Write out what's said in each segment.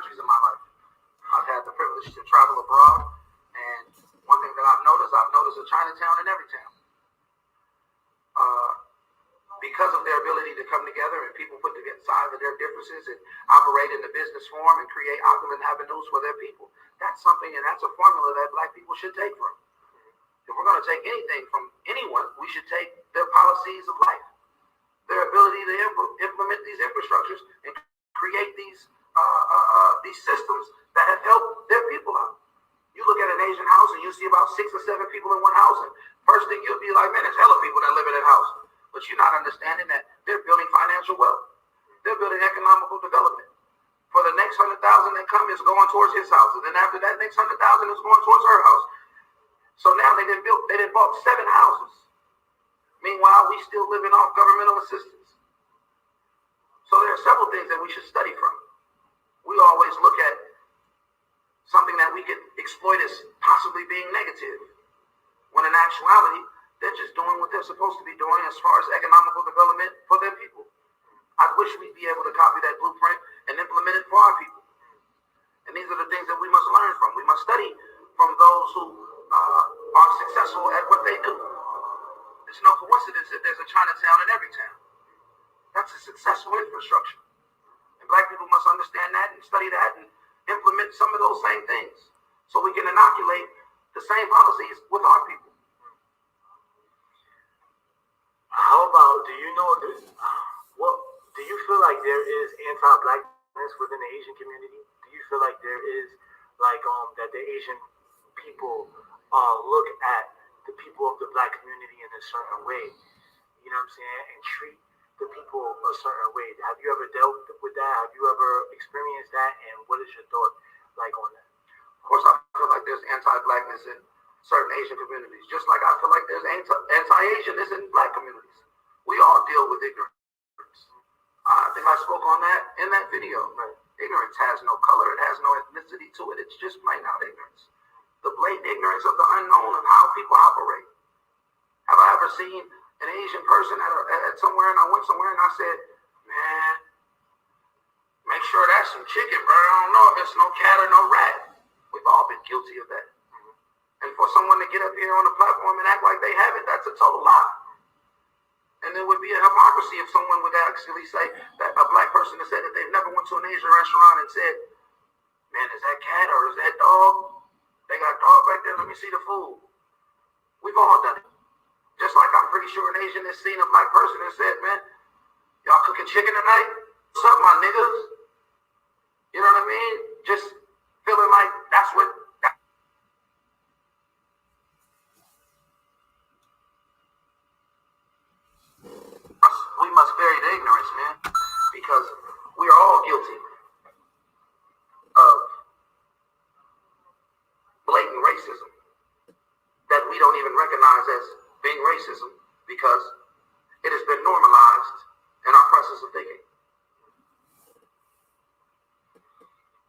countries in my life. I've had the privilege to travel abroad, and one thing that I've noticed a Chinatown in every town. Because of their ability to come together and people put aside their differences and operate in the business form and create opulent avenues for their people. That's something, and that's a formula that black people should take from. If we're going to take anything from anyone, we should take their policies of life, their ability to implement these infrastructures and create these systems that have helped their people out. You look at an Asian house and you see about 6 or 7 people in one house, and first thing you'll be like, man, there's hella people that live in that house. But you're not understanding that they're building financial wealth. They're building economical development. For the next 100,000 that come is going towards his house. And then after that, next 100,000 is going towards her house. So now they done bought 7 houses. Meanwhile, we still living off governmental assistance. So there are several things that we should study from. We always look at something that we could exploit as possibly being negative, when in actuality, they're just doing what they're supposed to be doing as far as economical development for their people. I wish we'd be able to copy that blueprint and implement it for our people. And these are the things that we must learn from. We must study from those who are successful at what they do. It's no coincidence that there's a Chinatown in every town. That's a successful infrastructure. And black people must understand that and study that and implement some of those same things so we can inoculate the same policies with our people. How about, do you know this? Do you feel like there is anti-blackness within the Asian community? Do you feel like there is that the Asian people look at the people of the black community in a certain way, you know what I'm saying, and treat the people a certain way? Have you ever dealt with that? Have you ever experienced that? And what is your thought on that? Of course, I feel like there's anti-blackness in certain Asian communities, just like I feel like there's anti-Asianness in black communities. We all deal with ignorance. I think I spoke on that in that video. Right? Ignorance has no color, it has no ethnicity to it, it's just plain out ignorance. The blatant ignorance of the unknown of how people operate. Have I ever seen an Asian person at somewhere, and I went somewhere and I said, man, make sure that's some chicken, bro. I don't know if it's no cat or no rat. We've all been guilty of that. And for someone to get up here on the platform and act like they have it, that's a total lie. And there would be a hypocrisy if someone would actually say that a black person has said that they've never went to an Asian restaurant and said, man, is that cat or is that dog? They got dog back there, let me see the food. We've all done it. Just like I'm pretty sure an Asian has seen a black person and said, man, y'all cooking chicken tonight? What's up, my niggas? You know what I mean? Just feeling like that's what... We must bury the ignorance, man, because we are all guilty of blatant racism that we don't even recognize as being racism because it has been normalized in our process of thinking.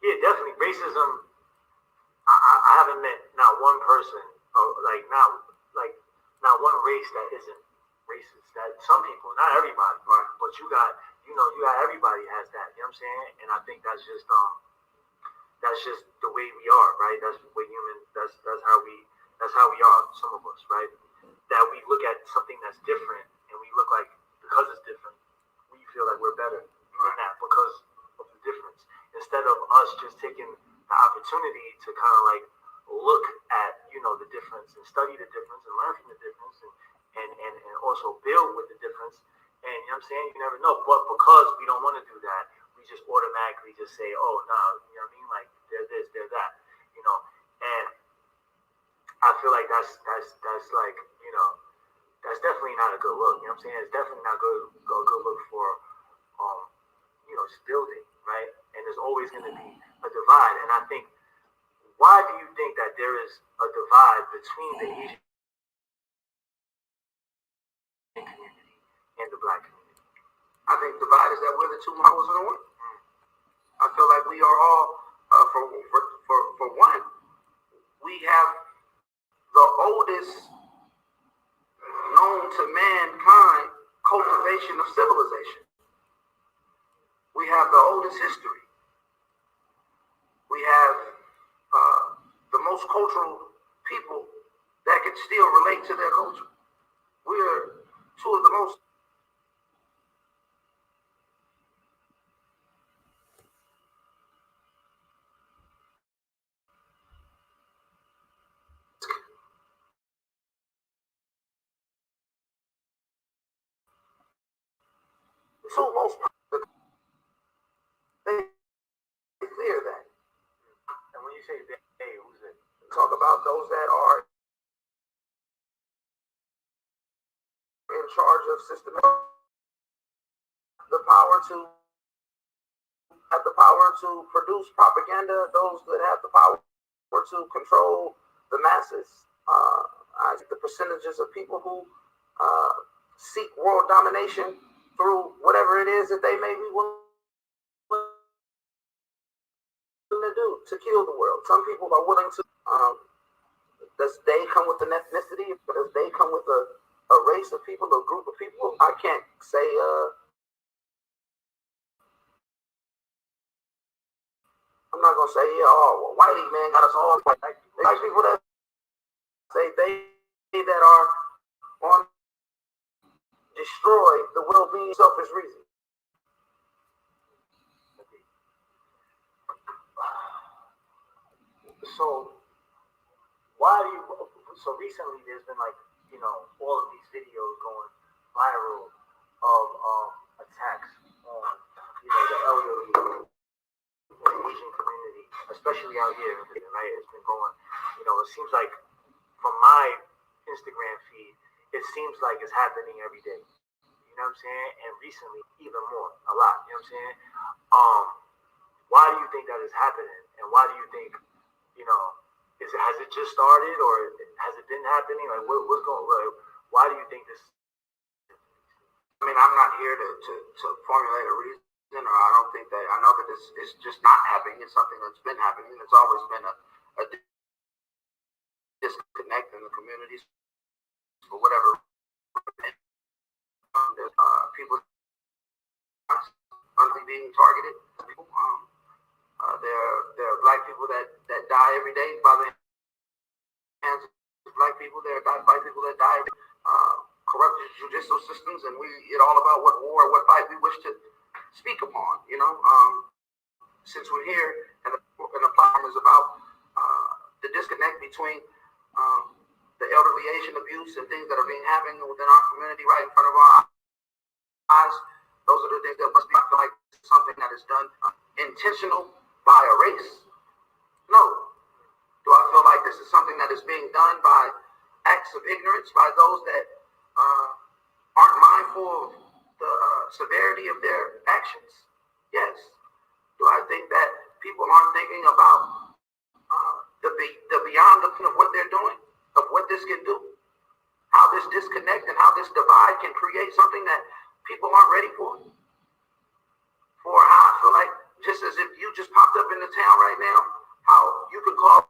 Yeah, definitely. Racism, I haven't met not one person, not one race that isn't racist. That some people, not everybody, right? But you got everybody has that. You know what I'm saying? And I think that's just the way we are, right? That's what human. That's how we are. Some of us, right? That we look at something that's different, and we look like because it's different, we feel like we're better than that because of the difference. Instead of us just taking the opportunity to kind of look at the difference and study the difference and learn from the difference and also build with the difference. And you know what I'm saying? You never know. But because we don't want to do that, we just automatically just say, oh, no, you know what I mean? Like, they're this, they're that, And I feel like that's definitely not a good look. You know what I'm saying? It's definitely not a good look for, just building, right? And there's always going to be a divide. And I think, why do you think that there is a divide between the Asian community and the black community? I think the divide is that we're the two models in one. I feel like we are all, for one, we have the oldest known to mankind cultivation of civilization. We have the oldest history. We have the most cultural people that can still relate to their culture. We're two of the most they clear that. And when you say they, who's it? Talk about those that are in charge of system, the power to have the power to produce propaganda, those that have the power to control the masses. I think the percentages of people who seek world domination through whatever it is that they may be willing to do to kill the world. Some people are willing to. Does they come with an ethnicity? Does they come with a race of people, a group of people? I can't say. I'm not gonna say, yeah, oh, well, whitey man got us all. Like people that say they that are on destroy the well-being, selfish reason. So why do you? So recently, there's been like all of these videos going viral of attacks on the elderly in the Asian community, especially out here, right? It's been going. It seems like from my Instagram feed, it seems like it's happening every day. You know what I'm saying? And recently, even more, a lot. You know what I'm saying? Why do you think that is happening? And why do you think, has it just started or has it been happening? Like, what's going on? Why do you think this? I mean, I'm not here to formulate a reason, or I don't think that, I know that this is just not happening. It's something that's been happening. It's always been a disconnect in the communities for whatever. People are being targeted. There are black people that die every day by the hands of black people. There are black people that die. Corrupt judicial systems, and it's all about what war, what fight we wish to speak upon. Since we're here, and the platform is about the disconnect between the elderly Asian abuse and things that are being happening within our community right in front of our eyes. Those are the things that must be, I feel like, something that is done intentional by a race. No. Do I feel like this is something that is being done by acts of ignorance, by those that aren't mindful of the severity of their actions? Yes. Do I think that people aren't thinking about the beyond the point of what they're doing, of what this can do, how this disconnect and how this divide can create something that people aren't ready for? For how I feel like, just as if you just popped up in the town right now, how you could call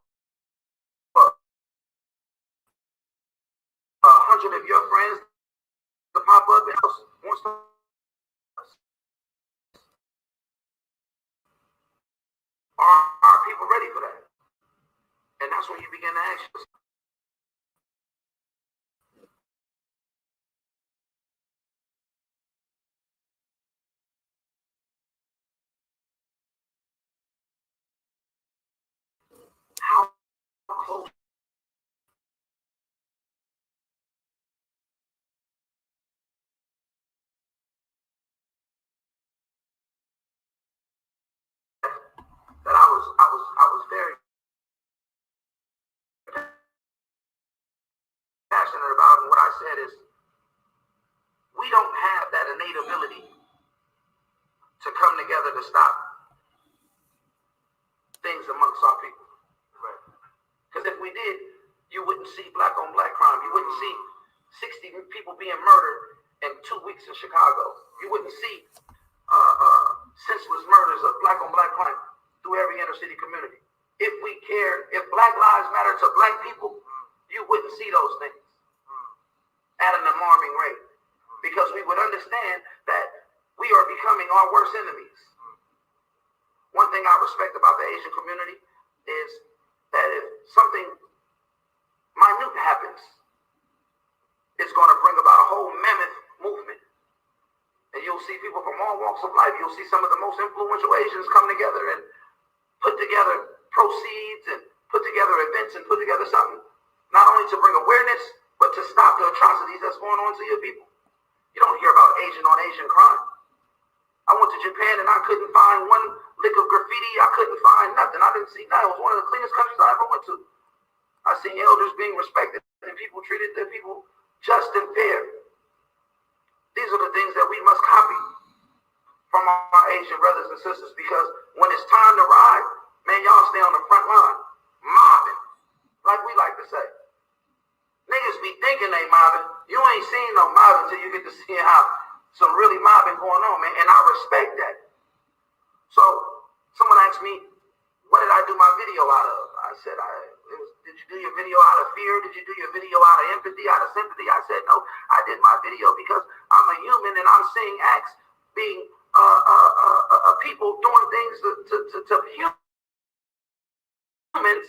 100 of your friends to pop up and wants to. Are people ready for that? And that's when you begin to ask yourself. How close that I was very passionate about, and what I said is we don't have that innate ability to come together to stop things amongst our people. Because if we did, you wouldn't see black on black crime. You wouldn't see 60 people being murdered in 2 weeks in Chicago. You wouldn't see senseless murders of black on black crime through every inner city community. If we cared, if Black Lives Matter to black people, you wouldn't see those things at an alarming rate, because we would understand that we are becoming our worst enemies. One thing thing I respect about the Asian community is that if something minute happens, it's going to bring about a whole mammoth movement. And you'll see people from all walks of life. You'll see some of the most influential Asians come together and put together proceeds and put together events and put together something, not only to bring awareness, but to stop the atrocities that's going on to your people. You don't hear about Asian on Asian crime. I went to Japan and I couldn't find one lick of graffiti. I couldn't find nothing. I didn't see nothing. It was one of the cleanest countries I ever went to. I seen elders being respected and people treated their people just and fair. These are the things that we must copy from our Asian brothers and sisters, because when it's time to ride, man, y'all stay on the front line, mobbing, like we like to say. Niggas be thinking they mobbing. You ain't seen no mobbing until you get to see how some really mobbing going on, man, and I respect that. So someone asked me, what did I do my video out of? I said, did you do your video out of fear? Did you do your video out of empathy, out of sympathy? I said, no, I did my video because I'm a human and I'm seeing acts being people doing things to humans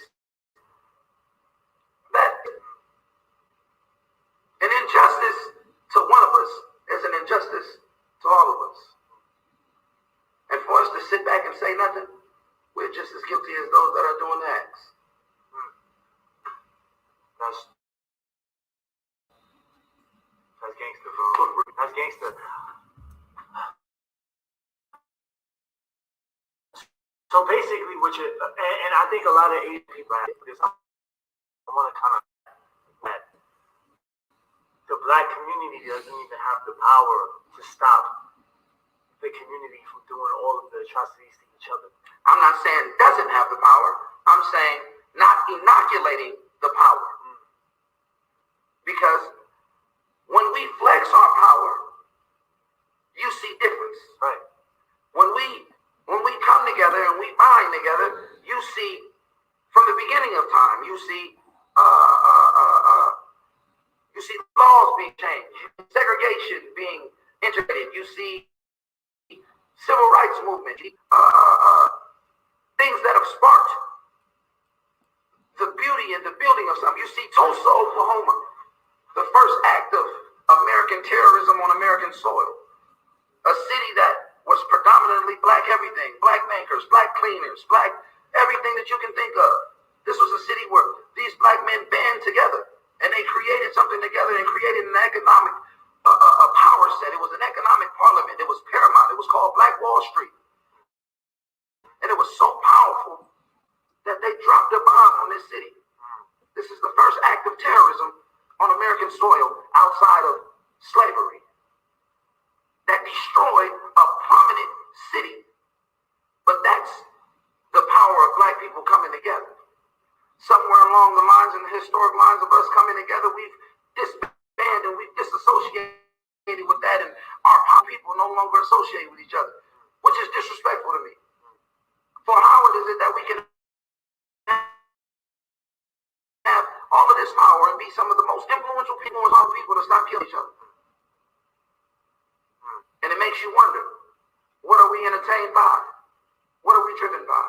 that an injustice to one of us is an injustice to all of us. And for us to sit back and say nothing, we're just as guilty as those that are doing the acts. That's gangster, bro. That's gangster. So basically, what you and I think a lot of Asian people have this. I want to kind of that the black community doesn't even have the power to stop the community from doing all of the atrocities to each other. I'm not saying it doesn't have the power. I'm saying not inoculating the power. Because when we flex our power, you see difference. Right. When we come together and we bind together, you see from the beginning of time, you see laws being changed, segregation being integrated, you see civil rights movement, things that have sparked the beauty and the building of something. You see Tulsa, Oklahoma, the first act of American terrorism on American soil. A city that was predominantly black everything, black bankers, black cleaners, black everything that you can think of. This was a city where these black men band together and they created something together and created an economic power set. It was an economic parliament. It was paramount. It was called Black Wall Street. And it was so powerful that they dropped a bomb on this city. This is the first act of terrorism on American soil outside of slavery that destroyed a prominent city. But that's the power of black people coming together. Somewhere along the lines, in the historic lines of us coming together, we've disbanded and we've disassociated with that, and our people no longer associate with each other, which is disrespectful to me. For how is it that we can have all of this power and be some of the most influential people in our people to stop killing each other? And it makes you wonder, what are we entertained by? What are we driven by?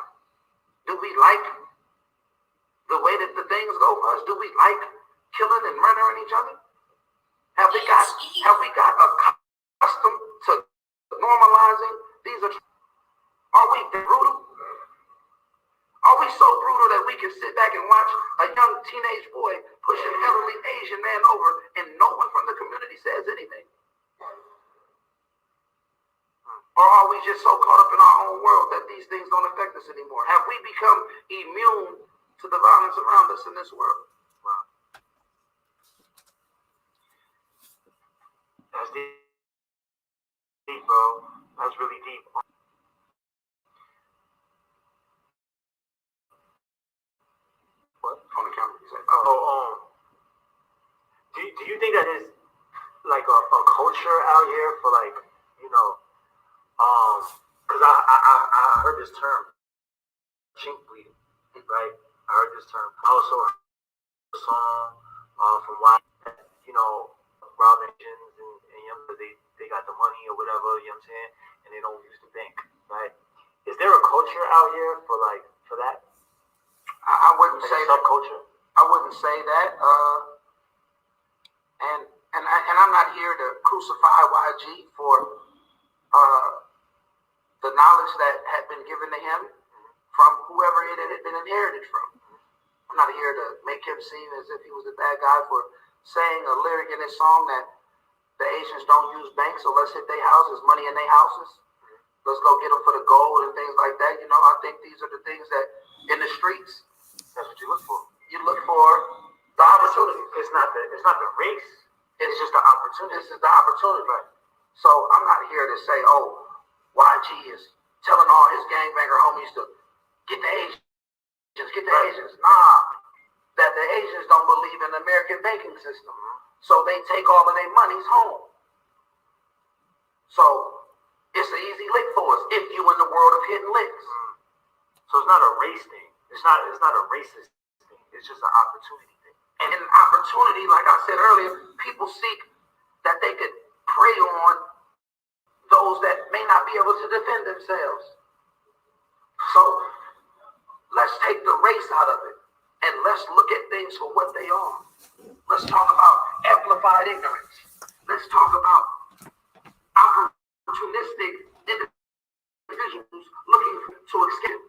Do we like the way that the things go for us? Do we like killing and murdering each other? Have we got accustomed to normalizing these? Are we brutal? Are we so brutal that we can sit back and watch a young teenage boy push an elderly Asian man over and no one from the community says anything? Or are we just so caught up in our own world that these things don't affect us anymore? Have we become immune to the violence around us in this world? Wow. That's deep, bro. That's really deep. What? On the camera, you say, do you think that is like a culture out here for, like, you know, because I heard this term, chink bleeding, right? I heard this term. I also heard a song from why, you know, Rob Engines and you know, they got the money or whatever, you know what I'm saying? And they don't use the bank, right? Is there a culture out here for that? I wouldn't Like say subculture. I wouldn't say that. And I'm not here to crucify YG for the knowledge that had been given to him from whoever it had been inherited from. I'm not here to make him seem as if he was a bad guy for saying a lyric in his song that the Asians don't use banks, so let's hit their houses, money in their houses. Let's go get them for the gold and things like that. I think these are the things that in the streets, That's what you look for. you look for the opportunity. It's not the race. It's just the opportunity. This is the opportunity. Right? So I'm not here to say, oh, YG is telling all his gangbanger homies to get the Asians, get the Asians. Nah, that the Asians don't believe in the American banking system. So they take all of their monies home. So it's an easy lick for us if you in the world of hidden licks. So it's not a race thing. It's not a racist thing. It's just an opportunity thing. And in opportunity, like I said earlier, people seek that they could prey on those that may not be able to defend themselves. So let's take the race out of it and let's look at things for what they are. Let's talk about amplified ignorance. Let's talk about opportunistic individuals looking to escape.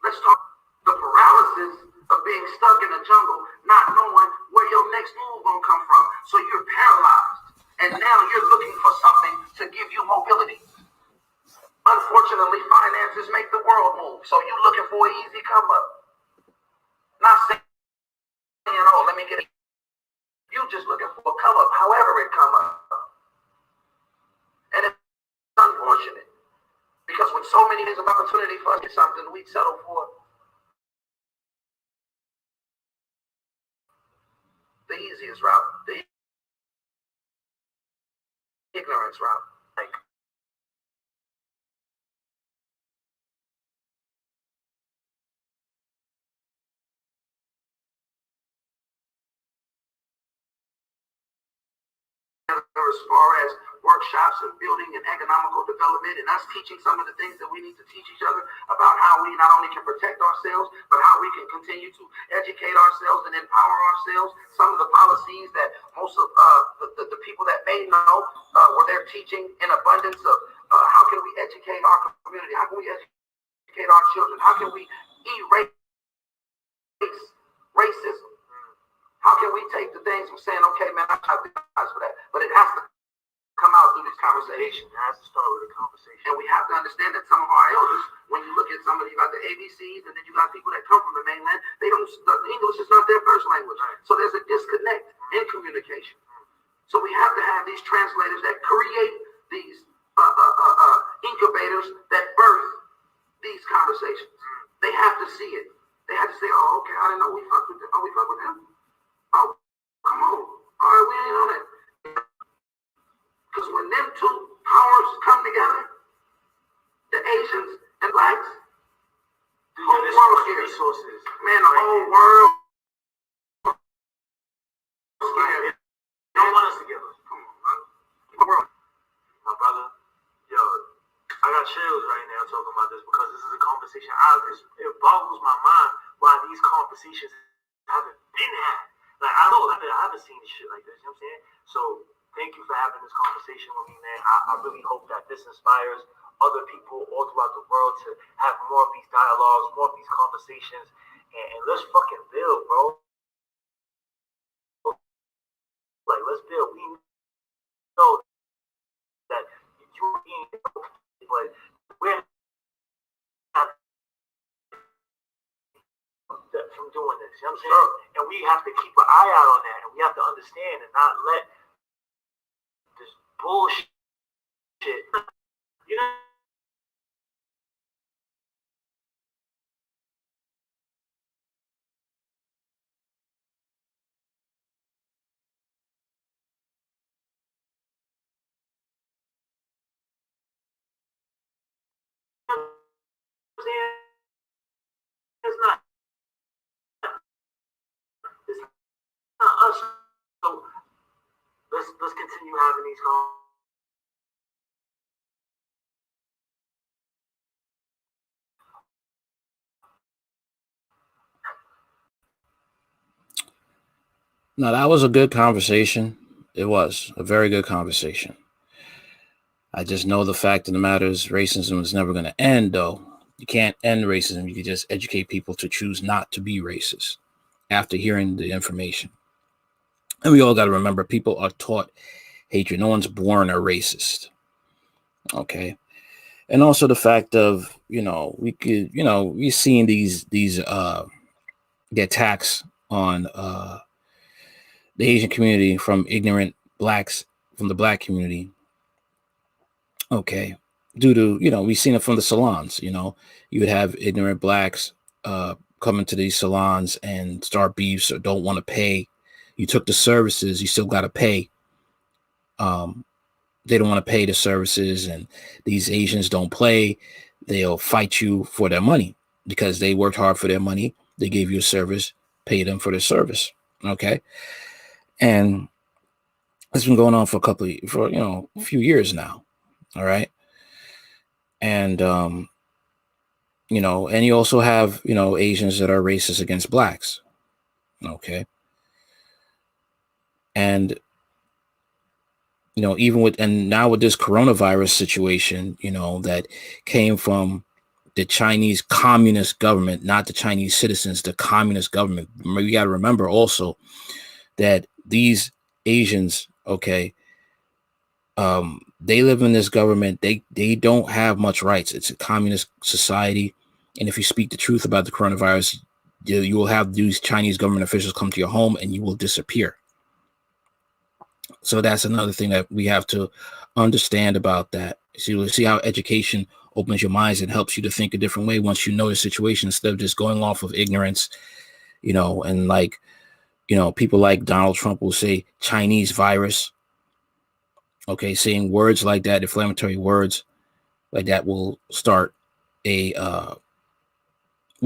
Let's talk the paralysis of being stuck in the jungle, not knowing where your next move gonna come from. So you're paralyzed, and now you're looking for something to give you mobility. Unfortunately, finances make the world move, so you're looking for an easy come up. Not saying, oh, let me get it. You just looking for a come up, however it come up. And it's unfortunate. Because with so many things of opportunity for us to get something, we settle for the easiest route, the ignorance route. Like, as far as workshops and building and economical development and us teaching some of the things that we need to teach each other about how we not only can protect ourselves, but how we can continue to educate ourselves and empower ourselves. Some of the policies that most of the people that may know were there teaching in abundance of how can we educate our community, how can we educate our children, how can we erase racism. How can we take the things from saying, okay, man, I apologize for that, but it has to come out through this conversation. It has to start with a conversation. And we have to understand that some of our elders, when you look at some of, you got the ABCs, and then you got people that come from the mainland, English is not their first language. So there's a disconnect in communication. So we have to have these translators that create these incubators that birth these conversations. They have to see it. They have to say, oh, okay, I didn't know we fuck with them. Oh, we fuck with them? Oh, come on. All right, we ain't on it. Because when them two powers come together, the Asians and blacks, the whole world here. Resources. Man, the whole world. They don't want us together. Come on, man. The world. My brother, yo, I got chills right now talking about this because this is a conversation. It boggles my mind why these conversations haven't been had. Like, I haven't seen shit like this, you know what I'm saying? So, thank you for having this conversation with me, man. I really hope that this inspires other people all throughout the world to have more of these dialogues, more of these conversations, and let's fucking build, bro. Like, let's build. We know that you being, but we're not from doing this, you know what I'm saying? And we have to keep an eye out on that, and we have to understand and not let this bullshit, you know. It's not us. So let's continue having these conversations. No, that was a good conversation. It was a very good conversation. I just know the fact of the matter is racism is never going to end, though. You can't end racism. You can just educate people to choose not to be racist after hearing the information. And we all got to remember, people are taught hatred. No one's born a racist. Okay. And also the fact of, we're seeing these the attacks on the Asian community from ignorant blacks from the black community. Okay. Due to, we've seen it from the salons, you would have ignorant blacks come into these salons and start beefs or don't want to pay. You took the services, you still got to pay. They don't want to pay the services, and these Asians don't play. They'll fight you for their money because they worked hard for their money. They gave you a service, pay them for their service. Okay. And it's been going on for a few years now. All right. And, and you also have, Asians that are racist against blacks. Okay. And, even now with this coronavirus situation, that came from the Chinese communist government, not the Chinese citizens, the communist government. We got to remember also that these Asians, okay, they live in this government. They don't have much rights. It's a communist society. And if you speak the truth about the coronavirus, you will have these Chinese government officials come to your home and you will disappear. So that's another thing that we have to understand about that. See how education opens your minds and helps you to think a different way once you know the situation instead of just going off of ignorance, and people like Donald Trump will say Chinese virus. Okay, saying words like that, inflammatory words like that will start will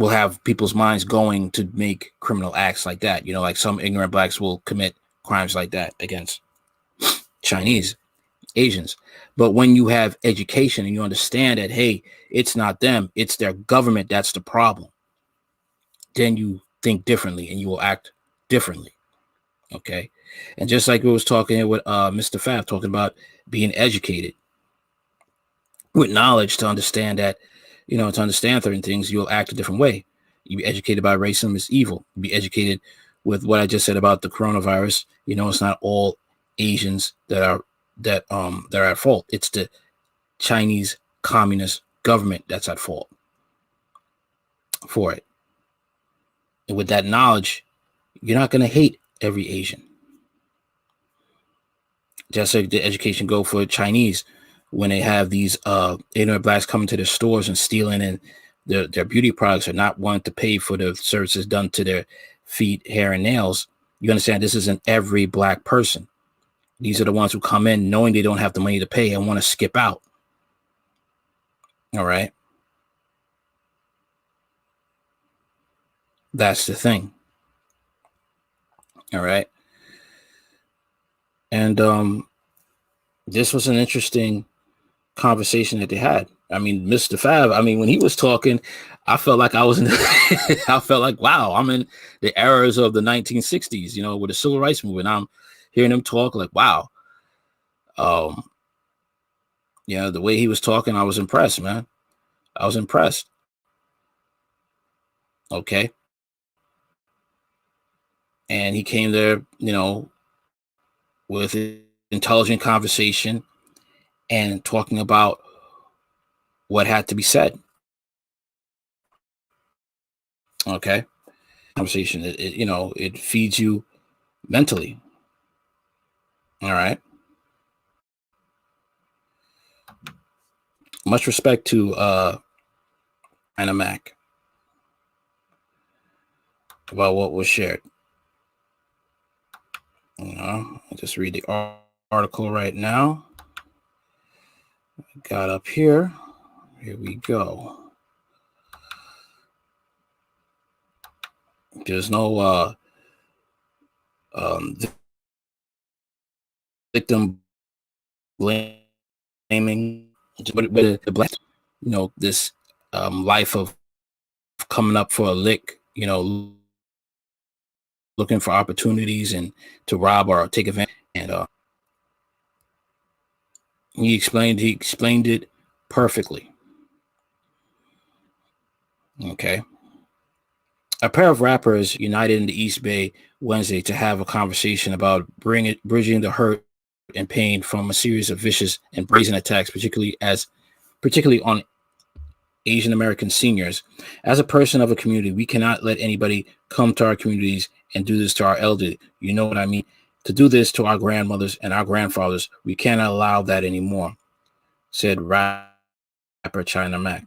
have people's minds going to make criminal acts like that. Like some ignorant blacks will commit crimes like that against Chinese, Asians. But when you have education and you understand that, hey, it's not them, it's their government that's the problem, then you think differently and you will act differently. Okay. And just like we was talking with Mr. FAB, talking about being educated with knowledge to understand that, to understand certain things, you'll act a different way. You be educated by racism is evil. You be educated with what I just said about the coronavirus. It's not all Asians that are at fault. It's the Chinese communist government that's at fault for it. And with that knowledge, you're not going to hate every Asian. Just like the education go for Chinese when they have these ignorant blacks coming to their stores and stealing and their beauty products are not wanting to pay for the services done to their feet, hair, and nails. You understand this isn't every black person. These are the ones who come in knowing they don't have the money to pay and want to skip out. All right. That's the thing. All right. And this was an interesting conversation that they had. I mean, Mr. FAB, when he was talking, I felt like I was in I felt like, wow, I'm in the eras of the 1960s, with the civil rights movement. I'm hearing him talk like, wow. The way he was talking, I was impressed, man. I was impressed. Okay. And he came there, with intelligent conversation and talking about what had to be said. Okay. Conversation, it feeds you mentally. All right. Much respect to Anna Mac about what was shared. I'll just read the article right now. Got up here. Here we go. There's no victim blaming, but the black, this life of coming up for a lick, looking for opportunities and to rob or take advantage. And he explained it perfectly. Okay. A pair of rappers united in the East Bay Wednesday to have a conversation about bridging the hurt and pain from a series of vicious and brazen attacks, particularly on Asian American seniors. As a person of a community, we cannot let anybody come to our communities and do this to our elderly. You know what I mean? To do this to our grandmothers and our grandfathers, we cannot allow that anymore, said rapper China Mac.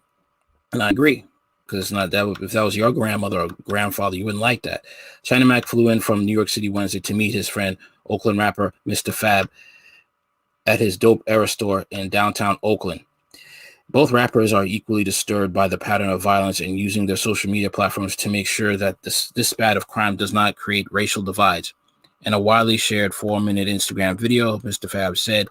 And I agree, because it's not that. If that was your grandmother or grandfather, you wouldn't like that. China Mac flew in from New York City Wednesday to meet his friend, Oakland rapper Mr. FAB, at his Dope Era store in downtown Oakland. Both rappers are equally disturbed by the pattern of violence and using their social media platforms to make sure that this spat of crime does not create racial divides. In a widely shared 4-minute Instagram video, Mr. FAB said,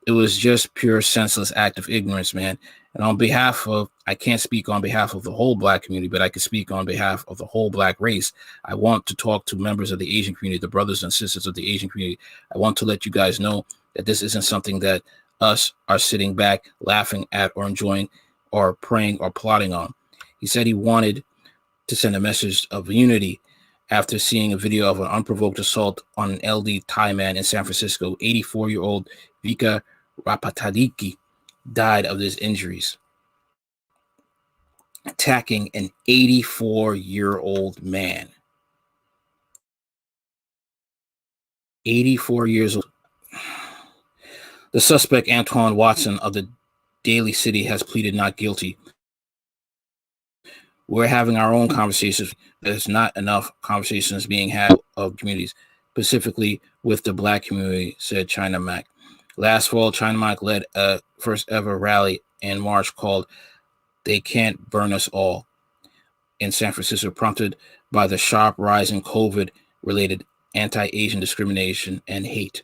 "It was just pure senseless act of ignorance, man. And I can't speak on behalf of the whole Black community, but I can speak on behalf of the whole Black race. I want to talk to members of the Asian community, the brothers and sisters of the Asian community. I want to let you guys know that this isn't something that us are sitting back, laughing at, or enjoying, or praying, or plotting on." He said he wanted to send a message of unity after seeing a video of an unprovoked assault on an LD Thai man in San Francisco. 84-year-old Vika Rapatadiki died of his injuries, attacking an 84-year-old man. 84 years old. The suspect, Antoine Watson of the Daly City, has pleaded not guilty. We're having our own conversations. There's not enough conversations being had of communities, specifically with the Black community, said China Mac. Last fall, China Mac led a first ever rally in March called "They Can't Burn Us All" in San Francisco, prompted by the sharp rise in COVID-related anti-Asian discrimination and hate.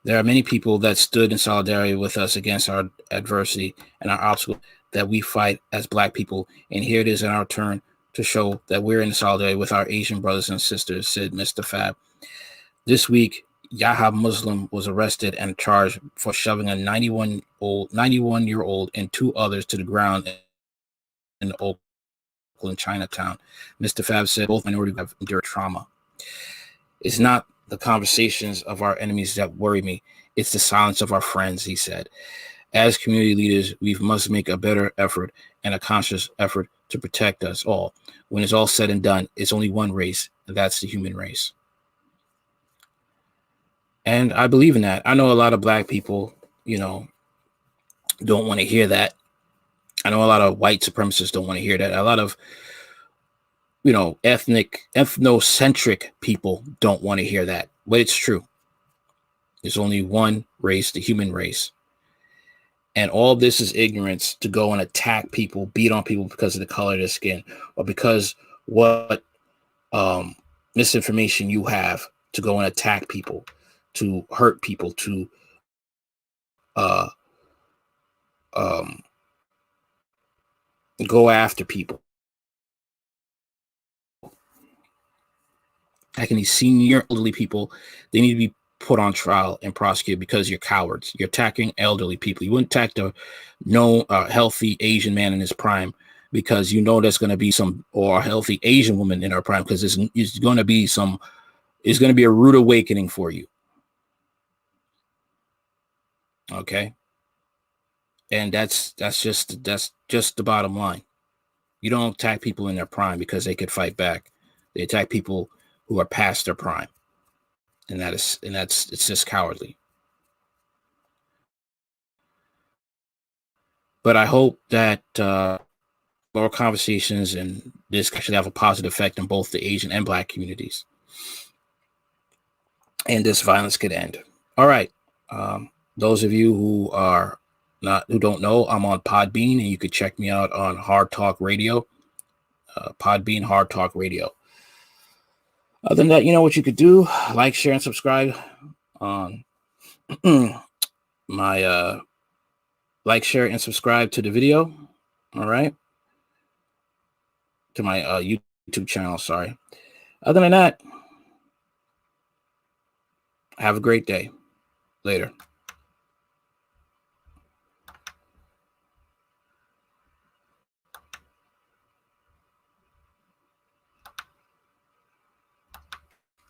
There are many people that stood in solidarity with us against our adversity and our obstacles that we fight as Black people, and here it is in our turn to show that we're in solidarity with our Asian brothers and sisters, said Mr. FAB. This week, Yahya Muslim was arrested and charged for shoving a 91-year-old and two others to the ground in Oakland, Chinatown. Mr. FAB said both minorities have endured trauma. It's not the conversations of our enemies that worry me. It's the silence of our friends, he said. As community leaders, we must make a better effort and a conscious effort to protect us all. When it's all said and done, it's only one race, and that's the human race. And I believe in that. I know a lot of Black people, don't want to hear that. I know a lot of white supremacists don't want to hear that. A lot of ethnocentric people don't want to hear that, but it's true. There's only one race, the human race. And all this is ignorance to go and attack people, beat on people because of the color of their skin, or because what misinformation you have, to go and attack people, to hurt people, to go after people. Like these senior elderly people, they need to be put on trial and prosecuted because you're cowards. You're attacking elderly people. You wouldn't attack the healthy Asian man in his prime because there's going to be or a healthy Asian woman in her prime, because it's going to be a rude awakening for you. Okay. And that's just the bottom line. You don't attack people in their prime because they could fight back. They attack people who are past their prime. And it's just cowardly. But I hope that our conversations and this actually have a positive effect on both the Asian and Black communities, and this violence could end. All right. Those of you who don't know, I'm on Podbean, and you could check me out on Hard Talk Radio. Podbean Hard Talk Radio. Other than that, you know what you could do: like, share, and subscribe on my like, share, and subscribe to the video. All right. to my YouTube channel. Sorry. Other than that, have a great day. Later.